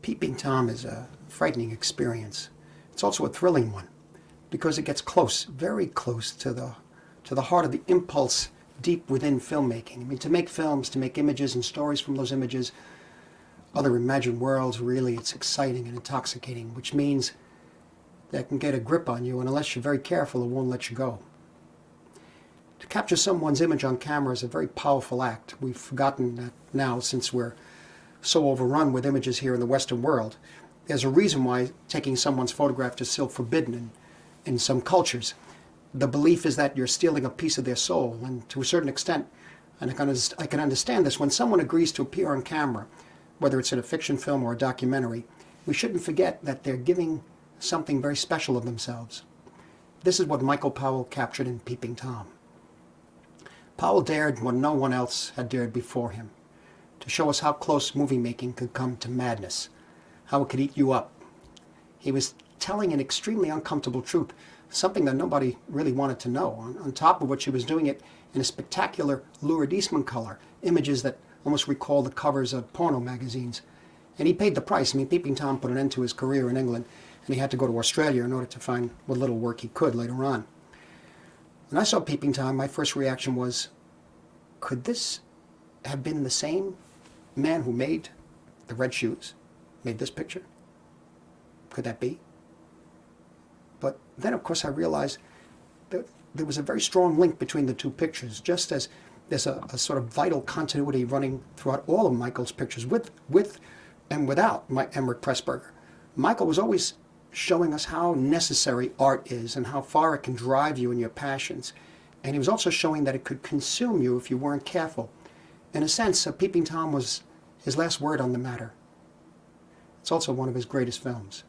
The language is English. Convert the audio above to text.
Peeping Tom is a frightening experience. It's also a thrilling one because it gets close, very close to the heart of the impulse deep within filmmaking. I mean, to make films, to make images and stories from those images, other imagined worlds, really, it's exciting and intoxicating, which means that can get a grip on you, and unless you're very careful, it won't let you go. To capture someone's image on camera is a very powerful act. We've forgotten that now since we're so overrun with images here in the Western world. There's a reason why taking someone's photograph is still forbidden in some cultures. The belief is that you're stealing a piece of their soul, and to a certain extent, and I can understand this, when someone agrees to appear on camera, whether it's in a fiction film or a documentary, we shouldn't forget that they're giving something very special of themselves. This is what Michael Powell captured in Peeping Tom. Powell dared what no one else had dared before him, to show us how close movie making could come to madness, how it could eat you up. He was telling an extremely uncomfortable truth, something that nobody really wanted to know, on top of which he was doing it in a spectacular luridism color, images that almost recall the covers of porno magazines. And he paid the price. I mean, Peeping Tom put an end to his career in England, and he had to go to Australia in order to find what little work he could later on. When I saw Peeping Tom, my first reaction was, could this have been the same man who made the red shoes, made this picture? Could that be? But then, of course, I realized that there was a very strong link between the two pictures, just as there's a sort of vital continuity running throughout all of Michael's pictures, with and without Emmerich Pressburger. Michael was always showing us how necessary art is and how far it can drive you in your passions. And he was also showing that it could consume you if you weren't careful. In a sense, Peeping Tom was his last word on the matter. It's also one of his greatest films.